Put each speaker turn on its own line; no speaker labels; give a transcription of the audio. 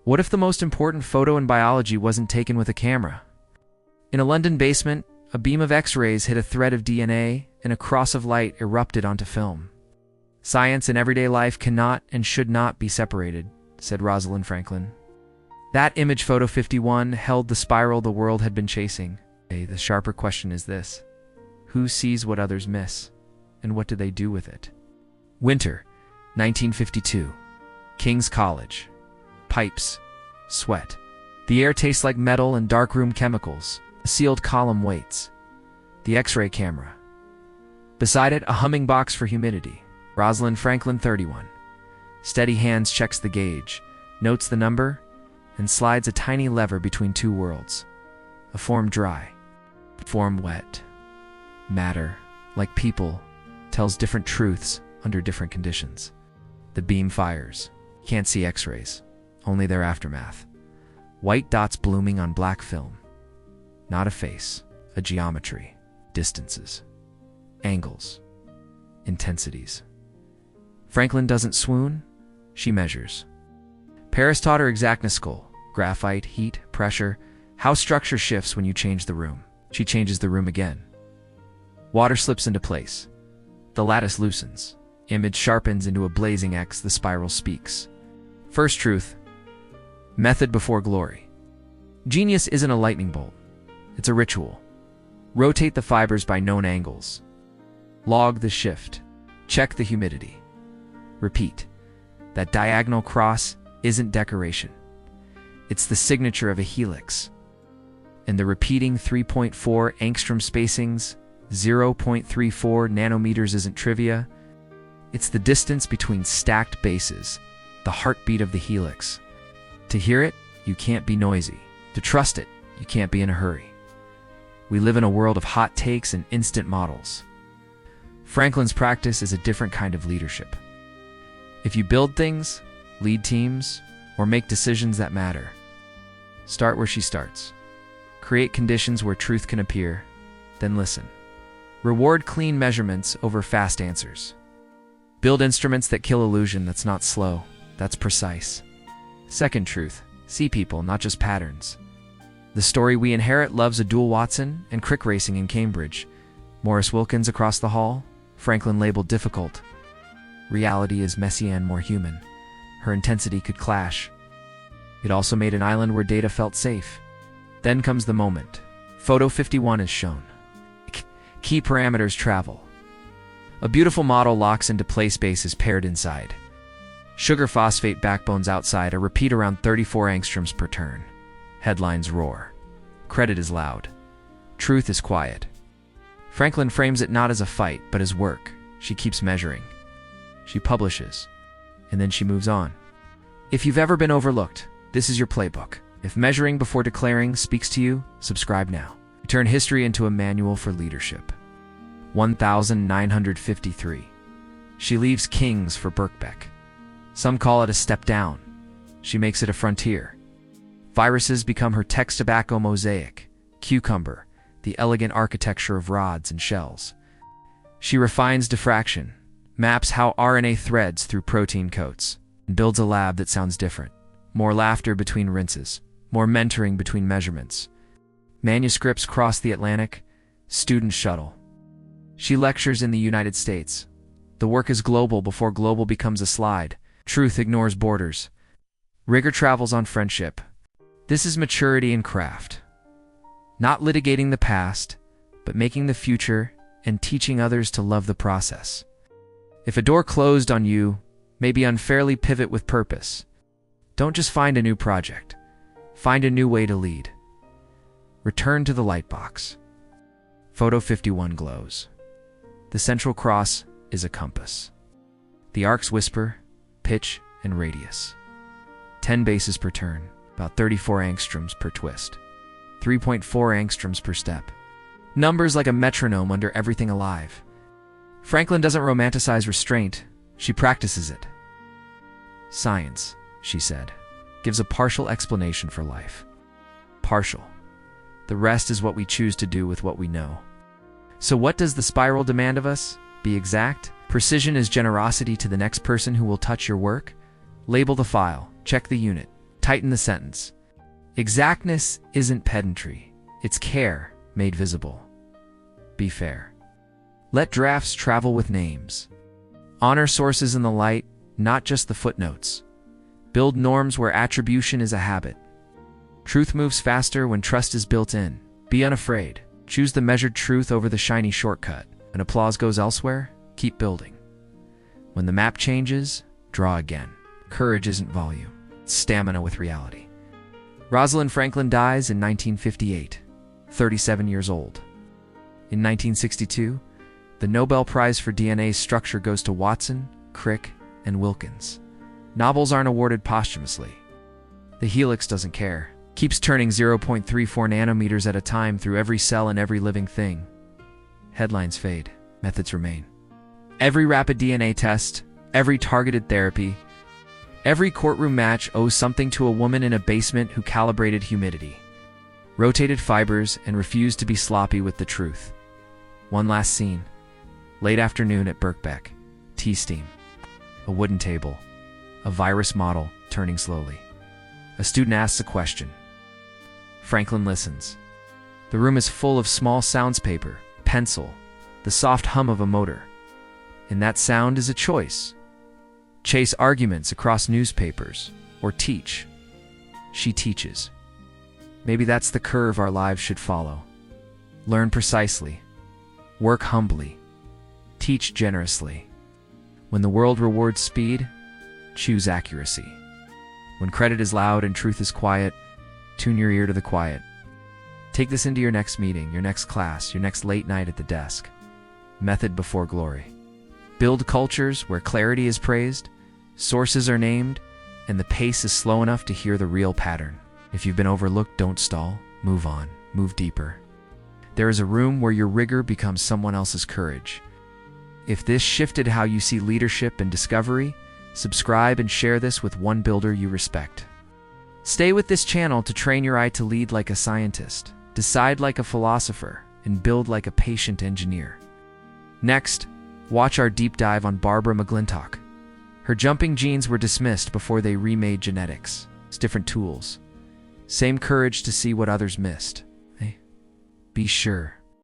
What if the most important photo in biology wasn't taken with a camera? In a London basement, a beam of X-rays hit a thread of DNA, and a cross of light erupted onto film. Science and everyday life cannot and should not be separated, said Rosalind Franklin. That image, photo 51, held the spiral the world had been chasing. The sharper question is this: who sees what others miss, and what do they do with it? Winter, 1952. King's College. Pipes. Sweat. The air tastes like metal and darkroom chemicals. A sealed column waits. The X-ray camera. Beside it, a humming box for humidity. Rosalind Franklin, 31. Steady hands checks the gauge, notes the number, and slides a tiny lever between two worlds. A form dry. Form wet. Matter, like people, tells different truths under different conditions. The beam fires. Can't see X-rays, only their aftermath. White dots blooming on black film. Not a face, a geometry. Distances. Angles. Intensities. Franklin doesn't swoon, she measures. Paris taught her exactness goal: graphite, heat, pressure, how structure shifts when you change the room. She changes the room again. Water slips into place. The lattice loosens. Image sharpens into a blazing X. The spiral speaks. First truth. Method before glory. Genius isn't a lightning bolt. It's a ritual. Rotate the fibers by known angles. Log the shift. Check the humidity. Repeat. That diagonal cross isn't decoration. It's the signature of a helix. And the repeating 3.4 angstrom spacings, 0.34 nanometers isn't trivia. It's the distance between stacked bases, the heartbeat of the helix. To hear it, you can't be noisy. To trust it, you can't be in a hurry. We live in a world of hot takes and instant models. Franklin's practice is a different kind of leadership. If you build things, lead teams, or make decisions that matter, start where she starts. Create conditions where truth can appear, then listen. Reward clean measurements over fast answers. Build instruments that kill illusion. That's not slow, that's precise. Second truth, see people, not just patterns. The story we inherit loves a dual Watson and crick racing in Cambridge. Morris Wilkins across the hall, Franklin labeled difficult. Reality is messy and more human. Her intensity could clash. It also made an island where data felt safe. Then comes the moment. Photo 51 is shown. Key parameters travel. A beautiful model locks into place, base is paired inside. Sugar phosphate backbones outside, a repeat around 34 angstroms per turn. Headlines roar. Credit is loud. Truth is quiet. Franklin frames it not as a fight, but as work. She keeps measuring. She publishes. And then she moves on. If you've ever been overlooked, this is your playbook. If measuring before declaring speaks to you, subscribe now. Turn history into a manual for leadership. 1953. She leaves King's for Birkbeck. Some call it a step down. She makes it a frontier. Viruses become her text tobacco mosaic. Cucumber, the elegant architecture of rods and shells. She refines diffraction, maps how RNA threads through protein coats, and builds a lab that sounds different. More laughter between rinses, more mentoring between measurements. Manuscripts cross the Atlantic, students shuttle. She lectures in the United States. The work is global before global becomes a slide. Truth ignores borders. Rigor travels on friendship. This is maturity in craft. Not litigating the past, but making the future and teaching others to love the process. If a door closed on you, maybe unfairly pivot with purpose. Don't just find a new project. Find a new way to lead. Return to the lightbox. Photo 51 glows. The central cross is a compass. The arcs whisper, pitch, and radius. 10 bases per turn, about 34 angstroms per twist. 3.4 angstroms per step. Numbers like a metronome under everything alive. Franklin doesn't romanticize restraint, she practices it. Science, she said, gives a partial explanation for life. Partial. The rest is what we choose to do with what we know. So what does the spiral demand of us? Be exact. Precision is generosity to the next person who will touch your work. Label the file, check the unit, Tighten the sentence. Exactness isn't pedantry. It's care made visible. Be fair. Let drafts travel with names. Honor sources in the light, not just the footnotes. Build norms where attribution is a habit. Truth moves faster when trust is built in. Be unafraid. Choose the measured truth over the shiny shortcut. When applause goes elsewhere, keep building. When the map changes, draw again. Courage isn't volume, it's stamina with reality. Rosalind Franklin dies in 1958, 37 years old. In 1962, the Nobel Prize for DNA structure goes to Watson, Crick, and Wilkins. Novels aren't awarded posthumously. The Helix doesn't care. Keeps turning 0.34 nanometers at a time through every cell and every living thing. Headlines fade, methods remain. Every rapid DNA test, every targeted therapy, every courtroom match owes something to a woman in a basement who calibrated humidity, rotated fibers, and refused to be sloppy with the truth. One last scene. Late afternoon at Birkbeck. Tea steam. A wooden table. A virus model turning slowly. A student asks a question. Franklin listens. The room is full of small sounds: paper, pencil, the soft hum of a motor. And that sound is a choice. Chase arguments across newspapers, or teach. She teaches. Maybe that's the curve our lives should follow. Learn precisely. Work humbly. Teach generously. When the world rewards speed, choose accuracy. When credit is loud and truth is quiet, tune your ear to the quiet. Take this into your next meeting, your next class, your next late night at the desk. Method before glory. Build cultures where clarity is praised, sources are named, and the pace is slow enough to hear the real pattern. If you've been overlooked, don't stall. Move on. Move deeper. There is a room where your rigor becomes someone else's courage. If this shifted how you see leadership and discovery, subscribe and share this with one builder you respect. Stay with this channel to train your eye to lead like a scientist, decide like a philosopher, and build like a patient engineer. Next, watch our deep dive on Barbara McClintock. Her jumping genes were dismissed before they remade genetics. It's different tools. Same courage to see what others missed. Be sure.